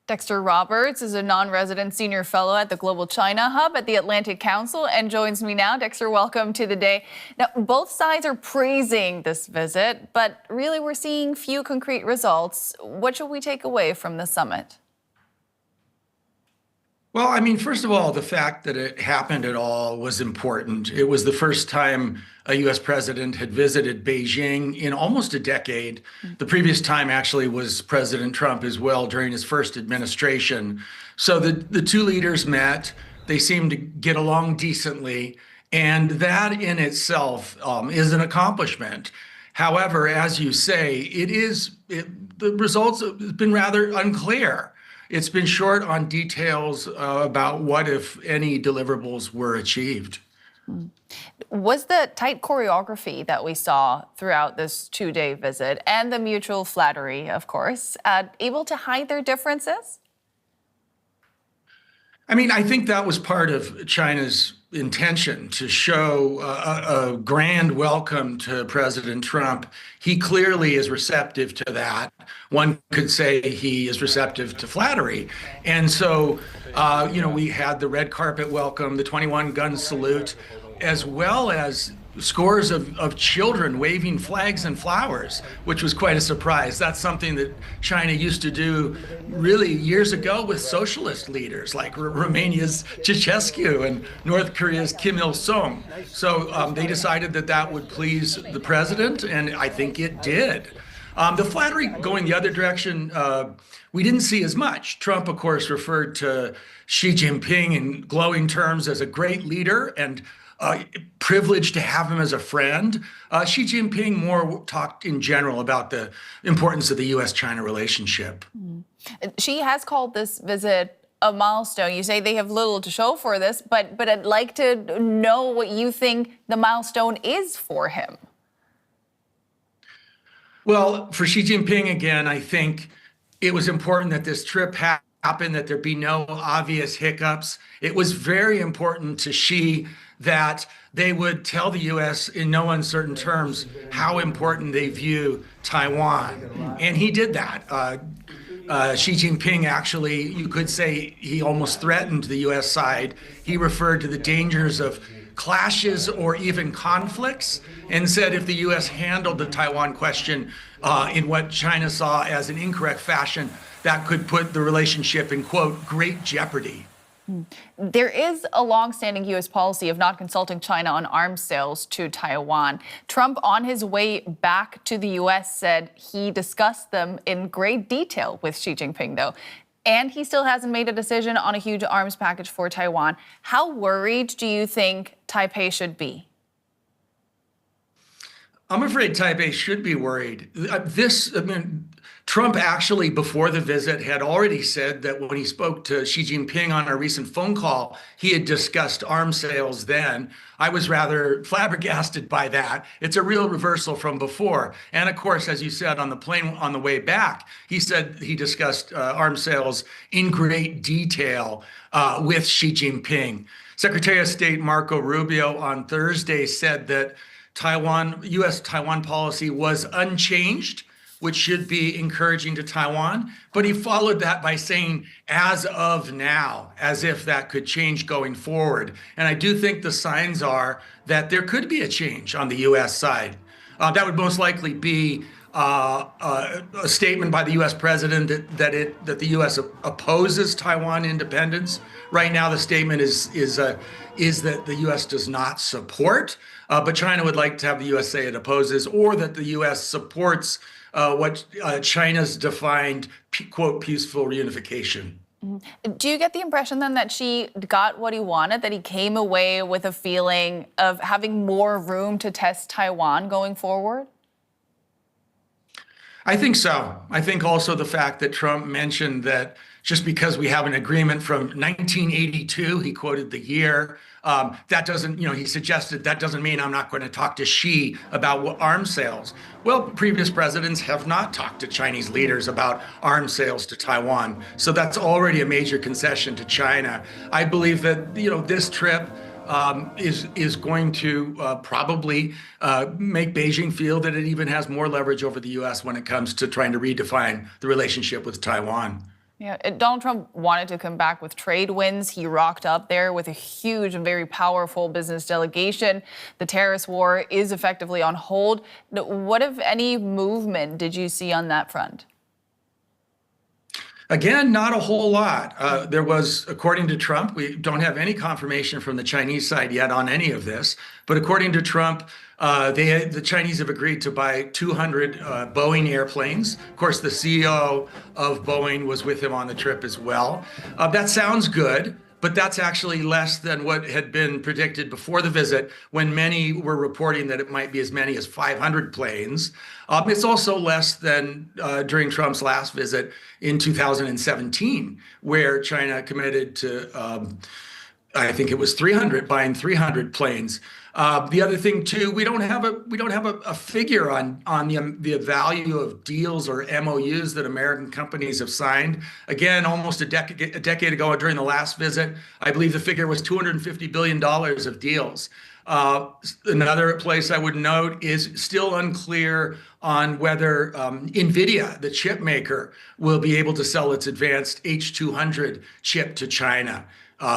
Dexter Roberts is a non-resident senior fellow at the Global China Hub at the Atlantic Council and joins me now. Dexter, welcome to the day. Now, both sides are praising this visit, but really we're seeing few concrete results. What should we take away from the summit? Well, I mean, first of all, the fact that it happened at all was important. It was the first time a U.S. president had visited Beijing in almost a decade. The previous time actually was President Trump as well during his first administration. So the two leaders met. They seemed to get along decently. And that in itself is an accomplishment. However, as you say, the results have been rather unclear. It's been short on details about what, if any, deliverables were achieved. Was the tight choreography that we saw throughout this two-day visit and the mutual flattery, of course, able to hide their differences? I mean, I think that was part of China's intention to show a grand welcome to President Trump. He clearly is receptive to that. One could say he is receptive to flattery. And so, we had the red carpet welcome, the 21-gun salute, as well as scores of children waving flags and flowers, which was quite a surprise. That's something that China used to do really years ago with socialist leaders like Romania's Ceausescu and North Korea's Kim Il-sung. So they decided that would please the president, and I think it did. The flattery going the other direction, we didn't see as much. Trump, of course, referred to Xi Jinping in glowing terms as a great leader and privileged to have him as a friend. Xi Jinping more talked in general about the importance of the U.S.-China relationship. Xi has called this visit a milestone. You say they have little to show for this, but I'd like to know what you think the milestone is for him. Well, for Xi Jinping, again, I think it was important that this trip happen, that there be no obvious hiccups. It was very important to Xi that they would tell the U.S. in no uncertain terms how important they view Taiwan. And he did that. Xi Jinping actually, you could say he almost threatened the U.S. side. He referred to the dangers of clashes or even conflicts and said if the U.S. handled the Taiwan question in what China saw as an incorrect fashion, that could put the relationship in, quote, great jeopardy. There is a longstanding U.S. policy of not consulting China on arms sales to Taiwan. Trump, on his way back to the U.S., said he discussed them in great detail with Xi Jinping, though. And he still hasn't made a decision on a huge arms package for Taiwan. How worried do you think Taipei should be? I'm afraid Taipei should be worried. Trump actually, before the visit, had already said that when he spoke to Xi Jinping on a recent phone call, he had discussed arms sales then. I was rather flabbergasted by that. It's a real reversal from before. And of course, as you said, on the plane on the way back, he said he discussed arms sales in great detail with Xi Jinping. Secretary of State Marco Rubio on Thursday said that U.S.-Taiwan policy was unchanged, which should be encouraging to Taiwan. But he followed that by saying, as of now, as if that could change going forward. And I do think the signs are that there could be a change on the U.S. side. That would most likely be a statement by the U.S. president that the U.S. opposes Taiwan independence. Right now, the statement is that the U.S. does not support, but China would like to have the U.S. say it opposes, or that the U.S. supports what China's defined, quote, peaceful reunification. Do you get the impression then that Xi got what he wanted, that he came away with a feeling of having more room to test Taiwan going forward? I think so. I think also the fact that Trump mentioned that just because we have an agreement from 1982, he quoted the year, that doesn't, he suggested that doesn't mean I'm not going to talk to Xi about arms sales. Well, previous presidents have not talked to Chinese leaders about arms sales to Taiwan. So that's already a major concession to China. I believe that, this trip is going to probably make Beijing feel that it even has more leverage over the U.S. when it comes to trying to redefine the relationship with Taiwan. Yeah, Donald Trump wanted to come back with trade wins. He rocked up there with a huge and very powerful business delegation. The tariffs war is effectively on hold. What, if any, movement did you see on that front? Again, not a whole lot. There was, according to Trump, we don't have any confirmation from the Chinese side yet on any of this, but according to Trump, the Chinese have agreed to buy 200 Boeing airplanes. Of course, the CEO of Boeing was with him on the trip as well. That sounds good, but that's actually less than what had been predicted before the visit, when many were reporting that it might be as many as 500 planes. It's also less than during Trump's last visit in 2017, where China committed to, I think it was buying 300 planes. The other thing too, we don't have a figure on the value of deals or MOUs that American companies have signed. Again, almost a decade ago during the last visit, I believe the figure was $250 billion of deals. Another place I would note is still unclear on whether NVIDIA, the chip maker, will be able to sell its advanced H200 chip to China,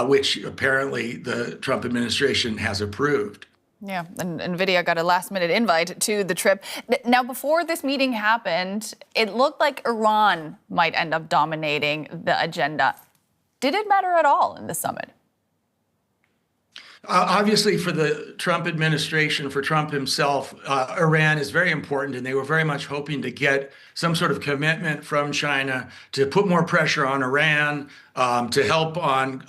which apparently the Trump administration has approved. Yeah, and NVIDIA got a last-minute invite to the trip. Now, before this meeting happened, it looked like Iran might end up dominating the agenda. Did it matter at all in the summit? Obviously, for the Trump administration, for Trump himself, Iran is very important, and they were very much hoping to get some sort of commitment from China to put more pressure on Iran, to help on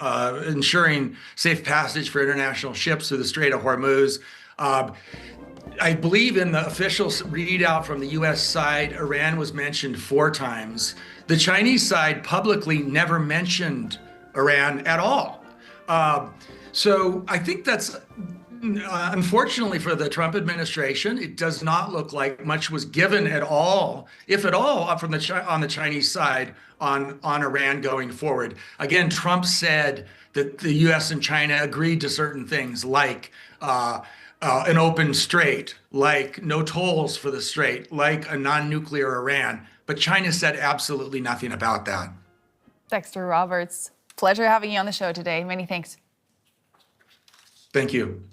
ensuring safe passage for international ships through the Strait of Hormuz. I believe in the official readout from the U.S. side, Iran was mentioned 4 times. The Chinese side publicly never mentioned Iran at all. So I think that's, unfortunately for the Trump administration, it does not look like much was given at all, if at all, on the Chinese side on Iran going forward. Again, Trump said that the U.S. and China agreed to certain things like an open strait, like no tolls for the strait, like a non-nuclear Iran. But China said absolutely nothing about that. Dexter Roberts, pleasure having you on the show today. Many thanks. Thank you.